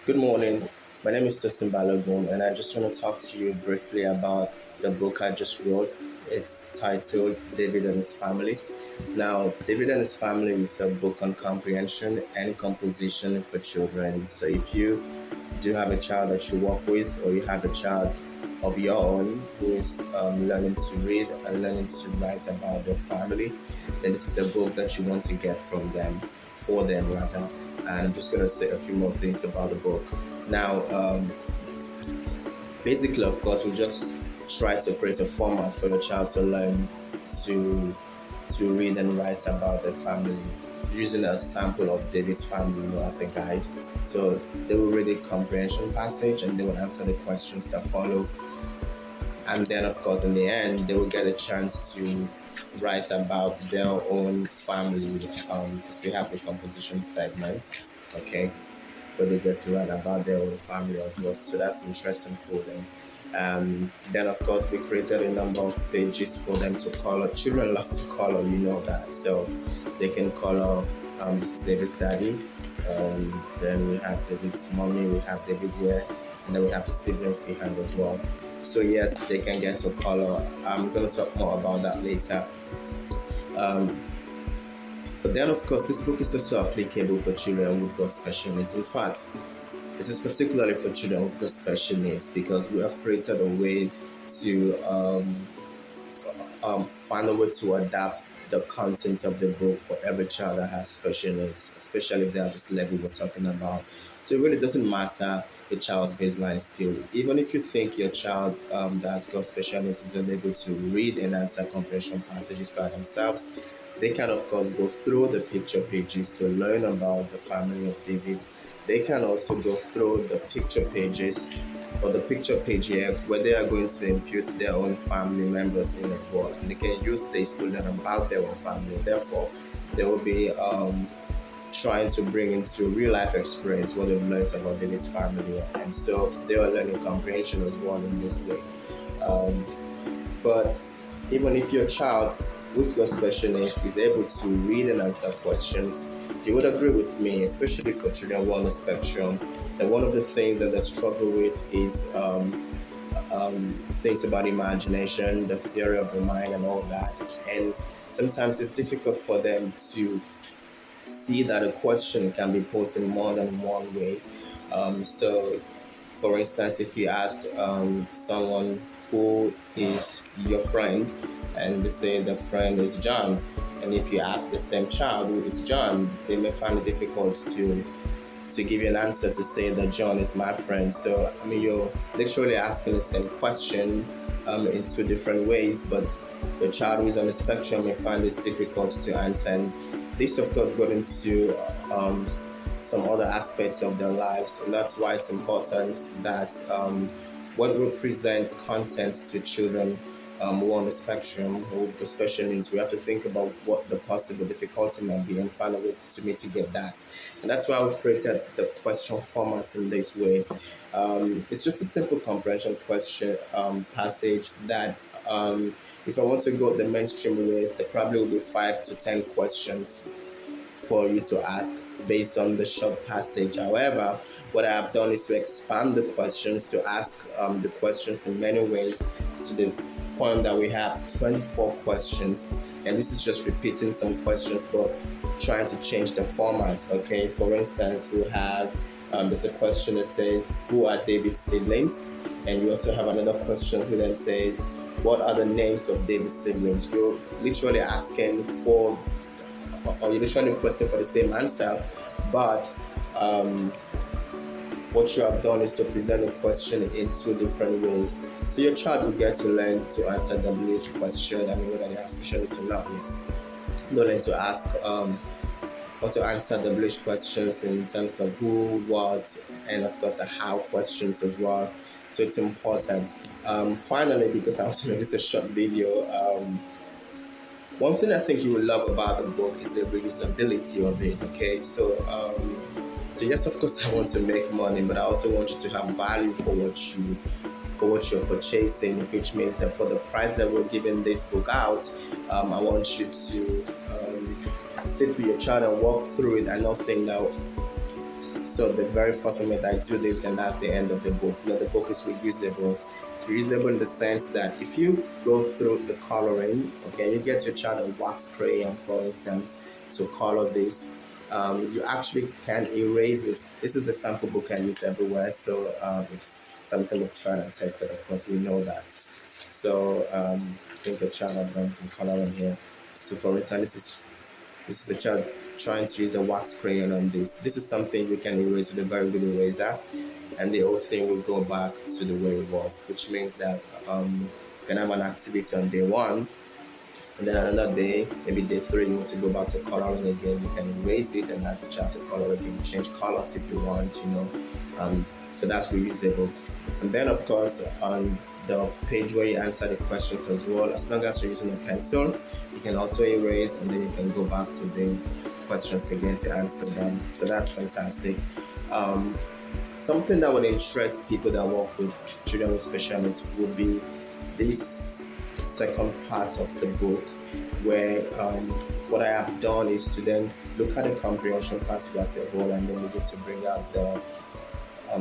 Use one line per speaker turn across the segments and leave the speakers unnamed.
Good morning. My name is Tosin Balogun, and I just want to talk to you briefly about the book I just wrote. It's titled David and His Family. Now, David and His Family is a book on comprehension and composition for children. So, if you do have a child that you work with, or you have a child of your own who is learning to read and learning to write about their family, then this is a book that you want to get from them, for them rather. And I'm just going to say a few more things about the book. Now, basically, of course, we just try to create a format for your child to learn to read and write about their family, using a sample of David's family, as a guide. So they will read the comprehension passage and they will answer the questions that follow. And then, of course, in the end, they will get a chance to write about their own family, because we have the composition segments, okay, where they get to write about their own family as well. So that's interesting for them. Then, of course, we created a number of pages for them to color. Children love to color, you know that. So they can color. This is David's daddy. Then we have David's mommy. We have David here, and then we have the siblings behind as well. So yes, they can get to color. I'm gonna talk more about that later. Um, but then, of course, this book is also applicable for children who've got special needs. In fact, this is particularly for children who've got special needs because we have created a way to find a way to adapt the content of the book for every child that has special needs, especially if they're at this level we're talking about. So it really doesn't matter the child's baseline skill. Even if you think your child that's got special needs is unable to read and answer comprehension passages by themselves, they can of course go through the picture pages to learn about the family of David. They can also go through the picture pages or the picture page here where they are going to impute their own family members in as well. And they can use this to learn about their own family. Therefore, they will be trying to bring into real life experience what they've learned about David's family. And so they are learning comprehension as well in this way. Um, but even if your child who's got special needs is able to read and answer questions, you would agree with me, especially for children who are on the spectrum, that one of the things that they struggle with is things about imagination, the theory of the mind, and all that. And sometimes it's difficult for them to see that a question can be posed in more than one way. So, for instance, if you asked someone who is your friend, and they say the friend is John, and if you ask the same child who is John, they may find it difficult to give you an answer to say that John is my friend. So, I mean, you're literally asking the same question in two different ways, but the child who is on the spectrum may find this difficult to answer. And this, of course, got into some other aspects of their lives, and that's why it's important that when we present content to children who are on the spectrum or with special needs, we have to think about what the possible difficulty might be and find a way to mitigate that. And that's why we've created the question format in this way. It's just a simple comprehension question passage that, if I want to go the mainstream way, there probably will be 5 to 10 questions for you to ask based on the short passage. However, what I have done is to expand the questions to ask the questions in many ways to the point that we have 24 questions. And this is just repeating some questions but trying to change the format. Okay, for instance, we have there's a question that says, who are David's siblings? And you also have another question which then says, what are the names of David's siblings? You're literally asking for, or you're literally requesting for the same answer, but what you have done is to present the question in two different ways. So your child will get to learn to answer the WH question, I mean, whether they have special needs or not, yes. They'll learn to ask or to answer WH questions in terms of who, what, and of course the how questions as well. So it's important. Finally, because I want to make this a short video, one thing I think you will love about the book is the reusability of it. Okay, so yes, of course, I want to make money, but I also want you to have value for what you're purchasing, which means that for the price that we're giving this book out, I want you to sit with your child and walk through it. I know think that So the very first moment I do this, and that's the end of the book. The book is reusable. It's reusable in the sense that if you go through the coloring, okay, you get your child a wax crayon, for instance, to color this. You actually can erase it. This is the sample book I use everywhere, so it's something we've tried and tested. Of course, we know that. So I think the child has done some coloring here. So for instance, this is a child trying to use a wax crayon on this. This is something you can erase with a very good eraser, and the whole thing will go back to the way it was, which means that you can have an activity on day one, and then another day, maybe day three, you want to go back to coloring again. You can erase it and ask the child to color again. Change colors if you want, so that's reusable. And then, of course, on the page where you answer the questions as well, as long as you're using a pencil, you can also erase, and then you can go back to the questions again to answer them. So that's fantastic. Something that would interest people that work with children with special needs would be this second part of the book, where what I have done is to then look at the comprehension passage as a whole, and then begin to bring out the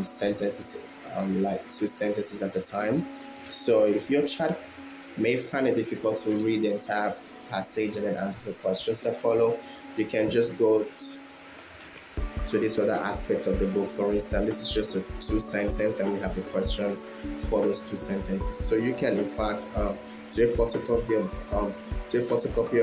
sentences, like 2 sentences at a time. So if your child may find it difficult to read the entire passage and then answer the questions that follow, you can just go to these other aspects of the book. For instance, this is just a 2 sentence, and we have the questions for those 2 sentences. So you can, in fact, do a photocopy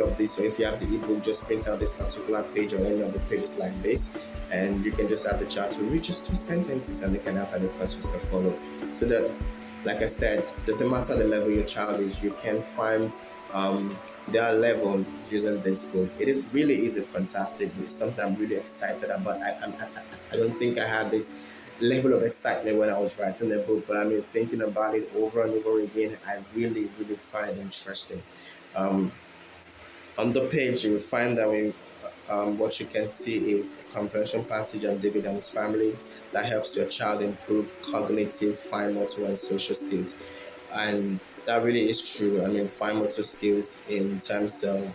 of this. So if you have the ebook, just print out this particular page or any of the pages like this, and you can just have the child to read just 2 sentences, and they can answer the questions that follow. So that, like I said, doesn't matter the level your child is, you can find their level using this book. It really is a fantastic book. Something I'm really excited about. I don't think I had this level of excitement when I was writing the book, but I mean, thinking about it over and over again, I really find it interesting. On the page, you will find that what you can see is a comprehension passage on David and his family that helps your child improve cognitive, fine motor, and social skills. And that really is true. I mean, fine motor skills in terms of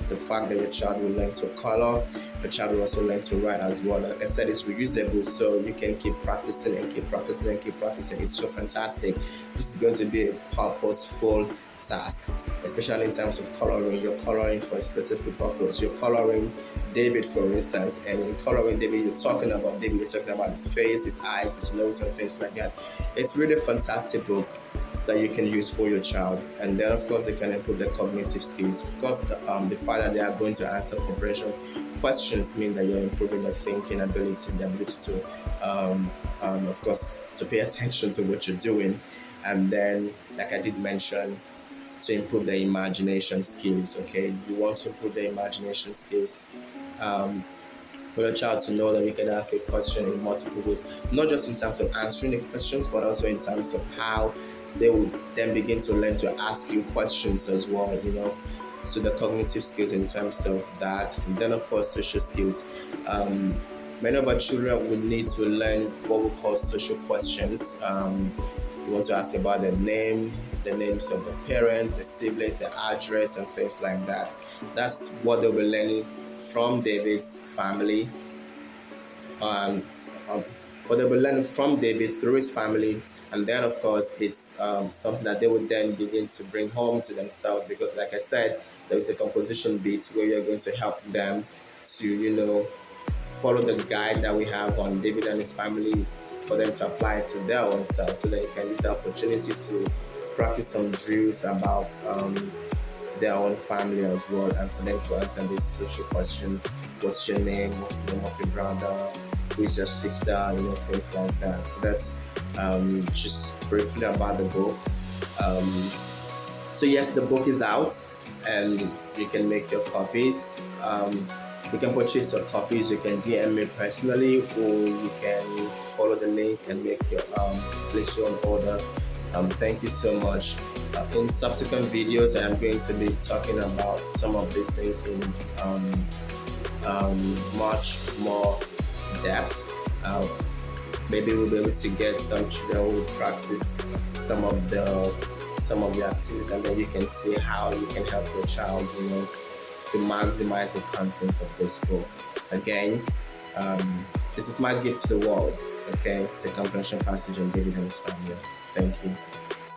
the fact that your child will learn to color, your child will also learn to write as well. Like I said, it's reusable, so you can keep practicing and keep practicing and keep practicing. It's so fantastic. This is going to be a purposeful task, especially in terms of coloring. You're coloring for a specific purpose. You're coloring David, for instance, and in coloring David, you're talking about his face, his eyes, his nose, and things like that. It's really a fantastic book that you can use for your child, and then of course they can improve their cognitive skills. Of course, the fact that they are going to answer comprehension questions mean that you're improving their thinking ability, the ability to of course to pay attention to what you're doing, and then, like I did mention, to improve their imagination skills. Okay, you want to improve their imagination skills, for your child to know that you can ask a question in multiple ways, not just in terms of answering the questions, but also in terms of how they will then begin to learn to ask you questions as well, So the cognitive skills in terms of that, and then of course social skills. Many of our children will need to learn what we call social questions. You want to ask about their name, the names of the parents, the siblings, the address, and things like that. That's what they'll be learning from David's family. What they'll be learning from David through his family. And then, of course, it's something that they would then begin to bring home to themselves, because, like I said, there is a composition bit where you're going to help them to, follow the guide that we have on David and his family, for them to apply it to their own self, so that you can use the opportunity to practice some drills about their own family as well, and for them to answer these social questions. What's your name? What's the name of your brother? Who is your sister? Things like that. So that's just briefly about the book. So yes, the book is out, and you can make your copies. You can purchase your copies. You can DM me personally, or you can follow the link and make your place your own order. Thank you so much. In subsequent videos, I am going to be talking about some of these things in much more depth. Maybe we'll be able to get some children who practice some of the activities, and then you can see how you can help your child, to maximize the content of this book. Again, This is my gift to the world. Okay, it's a compassion passage on David and his family. Thank you.